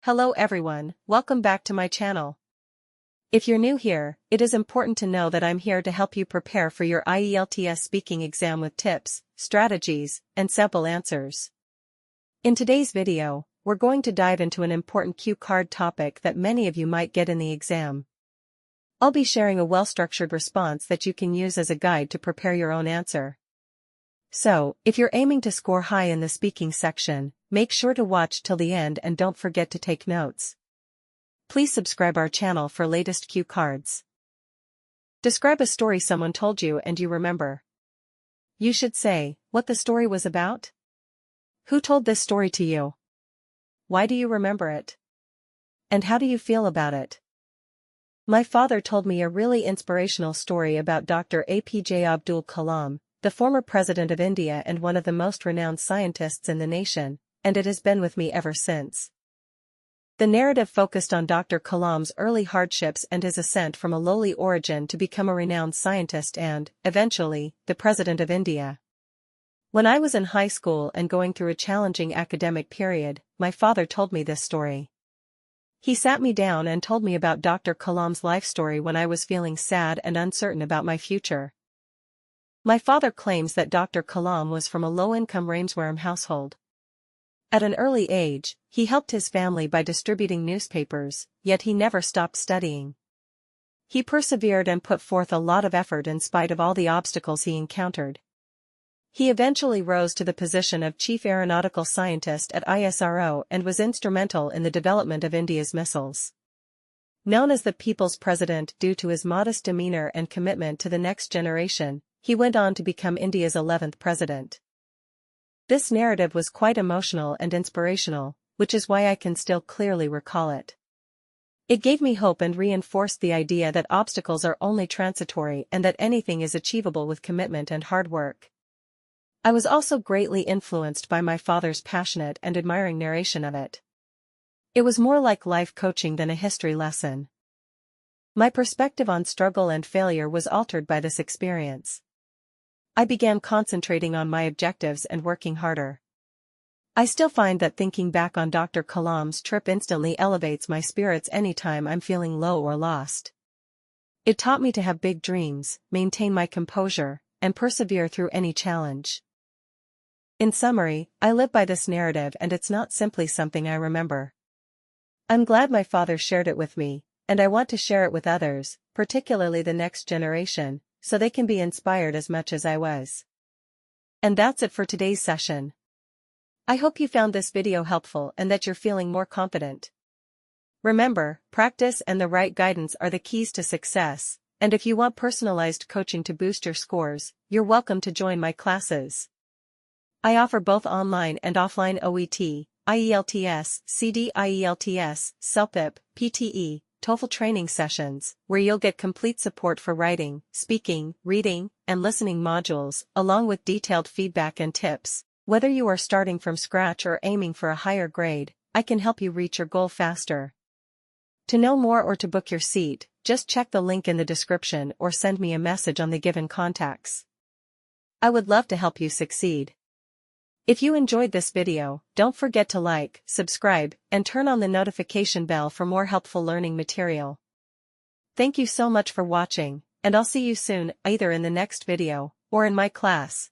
Hello everyone, welcome back to my channel. If you're new here, it is important to know that I'm here to help you prepare for your IELTS speaking exam with tips, strategies, and sample answers. In today's video, we're going to dive into an important cue card topic that many of you might get in the exam. I'll be sharing a well-structured response that you can use as a guide to prepare your own answer. So, if you're aiming to score high in the speaking section, make sure to watch till the end and don't forget to take notes. Please subscribe our channel for latest cue cards. Describe a story someone told you and you remember. You should say what the story was about. Who told this story to you? Why do you remember it? And how do you feel about it? My father told me a really inspirational story about Dr. APJ Abdul Kalam, the former president of India and one of the most renowned scientists in the nation, and it has been with me ever since. The narrative focused on Dr. Kalam's early hardships and his ascent from a lowly origin to become a renowned scientist and, eventually, the President of India. When I was in high school and going through a challenging academic period, my father told me this story. He sat me down and told me about Dr. Kalam's life story when I was feeling sad and uncertain about my future. My father claims that Dr. Kalam was from a low-income Rameswaram household. At an early age, he helped his family by distributing newspapers, yet he never stopped studying. He persevered and put forth a lot of effort in spite of all the obstacles he encountered. He eventually rose to the position of Chief Aeronautical Scientist at ISRO and was instrumental in the development of India's missiles. Known as the People's President due to his modest demeanor and commitment to the next generation, he went on to become India's 11th president. This narrative was quite emotional and inspirational, which is why I can still clearly recall it. It gave me hope and reinforced the idea that obstacles are only transitory and that anything is achievable with commitment and hard work. I was also greatly influenced by my father's passionate and admiring narration of it. It was more like life coaching than a history lesson. My perspective on struggle and failure was altered by this experience. I began concentrating on my objectives and working harder. I still find that thinking back on Dr. Kalam's trip instantly elevates my spirits anytime I'm feeling low or lost. It taught me to have big dreams, maintain my composure, and persevere through any challenge. In summary, I live by this narrative and it's not simply something I remember. I'm glad my father shared it with me, and I want to share it with others, particularly the next generation, so they can be inspired as much as I was. And that's it for today's session. I hope you found this video helpful and that you're feeling more confident. Remember, practice and the right guidance are the keys to success, and if you want personalized coaching to boost your scores, you're welcome to join my classes. I offer both online and offline OET, IELTS, CD IELTS, CELPIP, PTE, TOEFL training sessions, where you'll get complete support for writing, speaking, reading, and listening modules, along with detailed feedback and tips. Whether you are starting from scratch or aiming for a higher grade, I can help you reach your goal faster. To know more or to book your seat, just check the link in the description or send me a message on the given contacts. I would love to help you succeed. If you enjoyed this video, don't forget to like, subscribe, and turn on the notification bell for more helpful learning material. Thank you so much for watching, and I'll see you soon, either in the next video, or in my class.